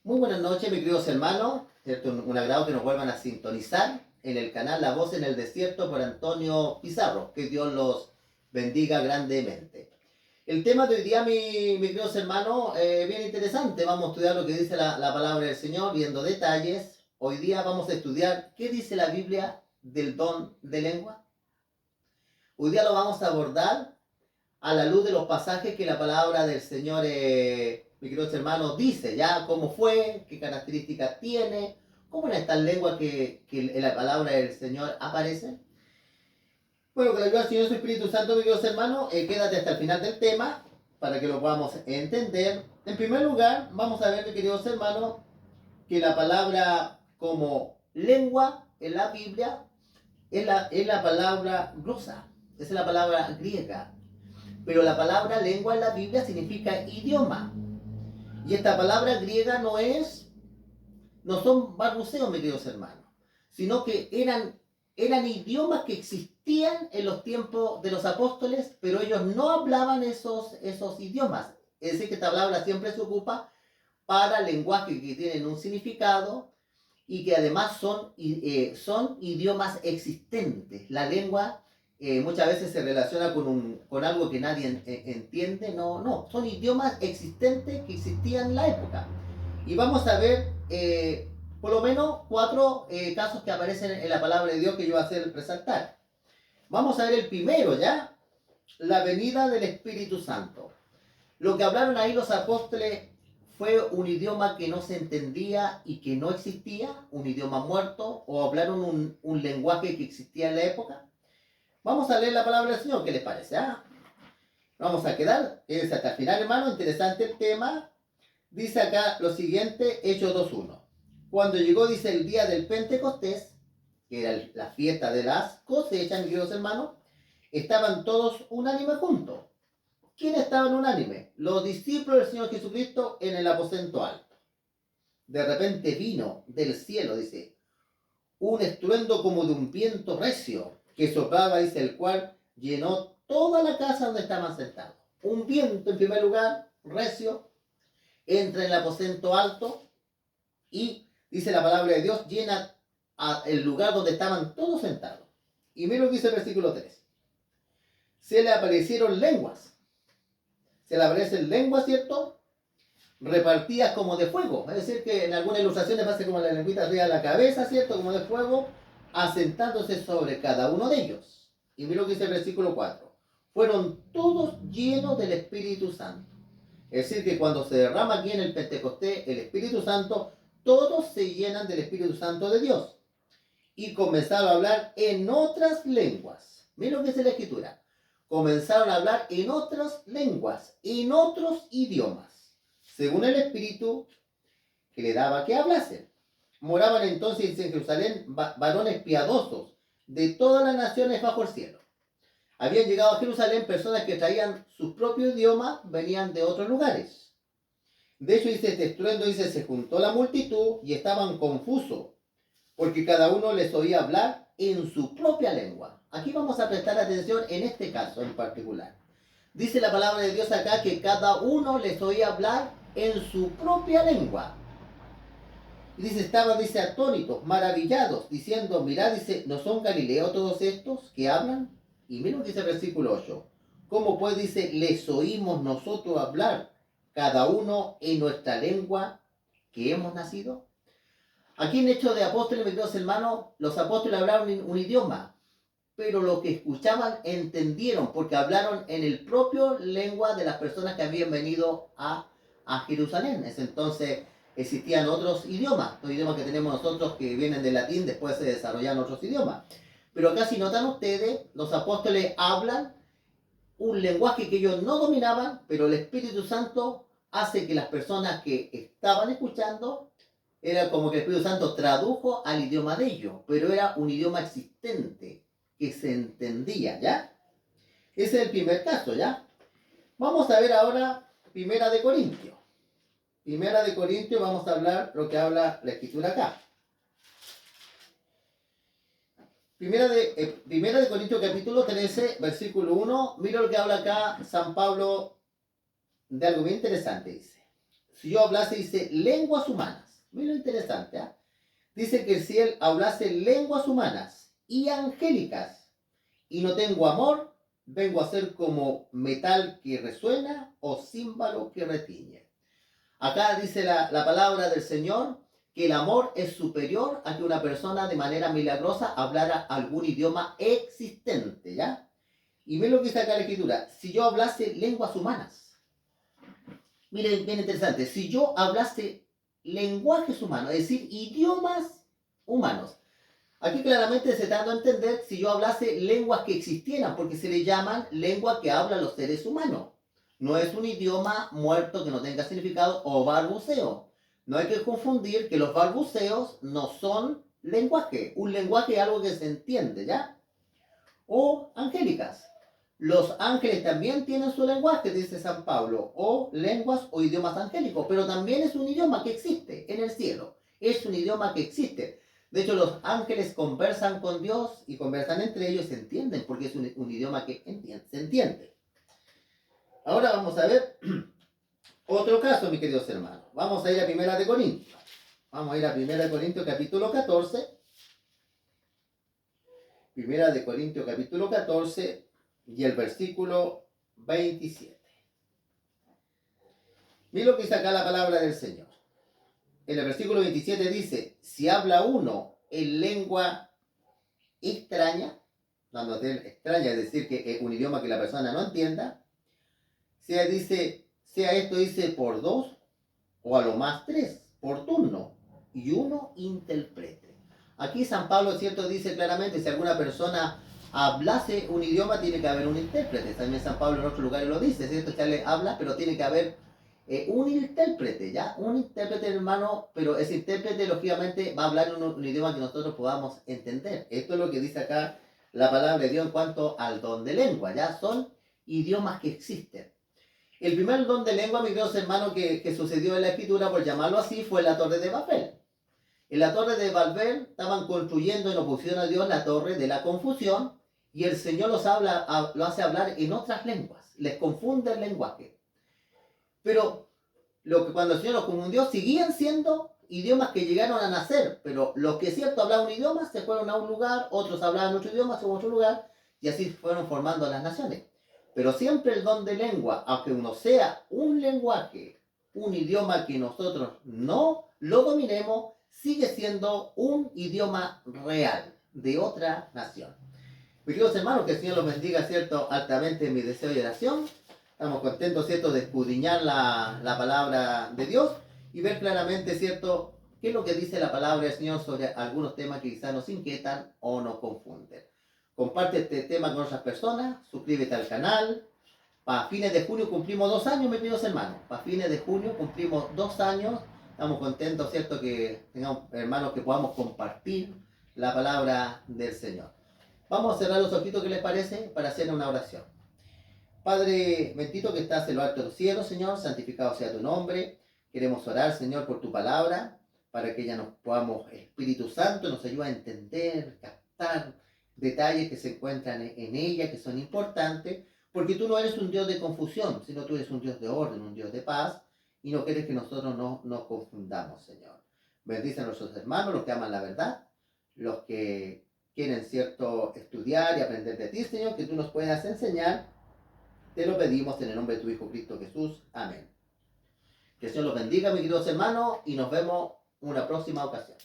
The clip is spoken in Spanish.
Muy buenas noches, mis queridos hermanos. ¿Cierto? Un agrado que nos vuelvan a sintonizar en el canal La Voz en el Desierto por Antonio Pizarro. Que Dios los bendiga grandemente. El tema de hoy día, mis queridos hermanos, es bien interesante. Vamos a estudiar lo que dice la palabra del Señor, viendo detalles. Hoy día vamos a estudiar qué dice la Biblia del don de lengua. Hoy día lo vamos a abordar a la luz de los pasajes que la palabra del Señor, mis queridos hermanos, dice, ya cómo fue, qué características tiene, cómo en estas lenguas que en la palabra del Señor aparece. Bueno, con la ayuda del Señor y su Espíritu Santo, mis queridos hermanos, quédate hasta el final del tema para que lo podamos entender. En primer lugar, vamos a ver, mis queridos hermanos, que la palabra como lengua en la Biblia es la palabra glosa, es la palabra griega. Pero la palabra lengua en la Biblia significa idioma. Y esta palabra griega no son balbuceos, mis queridos hermanos, sino que eran idiomas que existían en los tiempos de los apóstoles, pero ellos no hablaban esos idiomas. Es decir, que esta palabra siempre se ocupa para lenguajes que tienen un significado y que además son idiomas existentes. La lengua muchas veces se relaciona con algo que nadie entiende. No, son idiomas existentes que existían en la época. Y vamos a ver por lo menos 4 casos que aparecen en la palabra de Dios que yo voy a hacer resaltar. Vamos a ver el primero, ¿ya? La venida del Espíritu Santo. Lo que hablaron ahí los apóstoles fue un idioma que no se entendía y que no existía, un idioma muerto, o hablaron un lenguaje que existía en la época. Vamos a leer la palabra del Señor, ¿qué les parece? Vamos a quedar, hasta el final, hermano, interesante el tema. Dice acá lo siguiente, Hechos 2:1. Cuando llegó, dice, el día del Pentecostés, que era la fiesta de las cosechas, mis queridos hermanos, estaban todos unánimes juntos. ¿Quién estaban unánime? Los discípulos del Señor Jesucristo en el aposento alto. De repente vino del cielo, dice, un estruendo como de un viento recio que soplaba, dice, el cual llenó toda la casa donde estaban sentados. Un viento, en primer lugar, recio, entra en el aposento alto y, dice la palabra de Dios, llena el lugar donde estaban todos sentados. Y mira lo que dice el versículo 3. Se le aparecieron lenguas. Se le aparecen lenguas, ¿cierto? Repartidas como de fuego. Es decir, que en algunas ilustraciones parece como la lengüita arriba de la cabeza, ¿cierto? Como de fuego, asentándose sobre cada uno de ellos. Y mira lo que dice el versículo 4. Fueron todos llenos del Espíritu Santo. Es decir, que cuando se derrama aquí en el Pentecostés el Espíritu Santo, todos se llenan del Espíritu Santo de Dios. Y comenzaron a hablar en otras lenguas. Mira lo que dice la Escritura. Comenzaron a hablar en otras lenguas, en otros idiomas, según el Espíritu que le daba que hablasen. Moraban entonces en Jerusalén varones piadosos de todas las naciones bajo el cielo. Habían llegado a Jerusalén personas que traían su propio idioma, venían de otros lugares. De hecho, dice este estruendo, dice, se juntó la multitud y estaban confusos, porque cada uno les oía hablar en su propia lengua. Aquí vamos a prestar atención en este caso en particular. Dice la palabra de Dios acá que cada uno les oía hablar en su propia lengua. Y dice, estaban, dice, atónitos, maravillados, diciendo, mirad, dice, ¿no son galileos todos estos que hablan? Y mira lo que dice el versículo 8. ¿Cómo pues, dice, les oímos nosotros hablar, cada uno en nuestra lengua que hemos nacido? Aquí en Hechos de Apóstoles, mis queridos hermanos, los apóstoles hablaron un idioma, pero lo que escuchaban entendieron, porque hablaron en el propio lengua de las personas que habían venido a Jerusalén. En ese entonces existían otros idiomas, los idiomas que tenemos nosotros que vienen del latín, después se desarrollaron otros idiomas. Pero acá, si notan ustedes, los apóstoles hablan un lenguaje que ellos no dominaban, pero el Espíritu Santo hace que las personas que estaban escuchando, era como que el Espíritu Santo tradujo al idioma de ellos, pero era un idioma existente, que se entendía, ¿ya? Ese es el primer caso, ¿ya? Vamos a ver ahora Primera de Corintios. Primera de Corintios, vamos a hablar lo que habla la Escritura acá. Primera de Corintios capítulo 13, versículo 1. Mira lo que habla acá San Pablo de algo bien interesante, dice. si yo hablase, dice, lenguas humanas. Mira lo interesante, ¿eh? Dice que si él hablase lenguas humanas y angélicas y no tengo amor, vengo a ser como metal que resuena o címbalo que retiñe. Acá dice la palabra del Señor que el amor es superior a que una persona de manera milagrosa hablara algún idioma existente, ¿ya? Y miren lo que dice acá la escritura, si yo hablase lenguas humanas. Miren, bien interesante, si yo hablase lenguajes humanos, es decir, idiomas humanos. Aquí claramente se está dando a entender si yo hablase lenguas que existieran, porque se le llaman lenguas que hablan los seres humanos. No es un idioma muerto que no tenga significado o balbuceo. No hay que confundir que los balbuceos no son lenguaje. Un lenguaje es algo que se entiende, ¿ya? O angélicas. Los ángeles también tienen su lenguaje, dice San Pablo, o lenguas o idiomas angélicos, pero también es un idioma que existe en el cielo. Es un idioma que existe. De hecho, los ángeles conversan con Dios y conversan entre ellos y se entienden, porque es un idioma que se entiende. Ahora vamos a ver otro caso, mis queridos hermanos. Vamos a ir a Primera de Corintios. Vamos a ir a Primera de Corintios capítulo 14. Primera de Corintios capítulo 14 y el versículo 27. Mira lo que dice acá la palabra del Señor. En el versículo 27 dice, si habla uno en lengua extraña, cuando extraña es decir que es un idioma que la persona no entienda, sea esto dice por dos o a lo más tres, por turno, y uno interprete. Aquí San Pablo, cierto, dice claramente, si alguna persona hablase un idioma, tiene que haber un intérprete. También San Pablo en otros lugares lo dice, ¿cierto? Ya le habla, pero tiene que haber un intérprete, ¿ya? Un intérprete, hermano, pero ese intérprete, lógicamente, va a hablar un idioma que nosotros podamos entender. Esto es lo que dice acá la palabra de Dios en cuanto al don de lengua, ¿ya? Son idiomas que existen. El primer don de lengua, mis queridos hermanos, que sucedió en la escritura, por llamarlo así, fue la torre de Babel. En la torre de Babel estaban construyendo en oposición a Dios la torre de la confusión y el Señor lo hace hablar en otras lenguas, les confunde el lenguaje. Pero cuando el Señor los confundió, seguían siendo idiomas que llegaron a nacer, pero los que cierto hablaban un idioma se fueron a un lugar, otros hablaban otro idioma, se fueron a otro lugar y así fueron formando las naciones. Pero siempre el don de lengua, aunque uno sea un lenguaje, un idioma que nosotros no lo dominemos, sigue siendo un idioma real de otra nación. Mis queridos hermanos, que el Señor los bendiga, ¿cierto? Altamente en mi deseo y oración. Estamos contentos, ¿cierto?, de escudriñar la palabra de Dios y ver claramente, ¿cierto?, qué es lo que dice la palabra del Señor sobre algunos temas que quizás nos inquietan o nos confunden. Comparte este tema con otras personas, suscríbete al canal. Para fines de junio cumplimos 2 años, mis queridos hermanos. Para fines de junio cumplimos 2 años. Estamos contentos, ¿cierto?, que tengamos hermanos que podamos compartir la palabra del Señor. Vamos a cerrar los ojitos, ¿qué les parece?, para hacer una oración. Padre bendito que estás en lo alto del cielo, Señor, santificado sea tu nombre. Queremos orar, Señor, por tu palabra, para que ya nos podamos, Espíritu Santo, nos ayude a entender, captar detalles que se encuentran en ella, que son importantes, porque tú no eres un Dios de confusión, sino tú eres un Dios de orden, un Dios de paz, y no quieres que nosotros no nos confundamos, Señor. Bendice a nuestros hermanos, los que aman la verdad, los que quieren, cierto, estudiar y aprender de ti, Señor, que tú nos puedas enseñar. Te lo pedimos en el nombre de tu Hijo Cristo Jesús. Amén. Que el Señor los bendiga, mis queridos hermanos, y nos vemos en una próxima ocasión.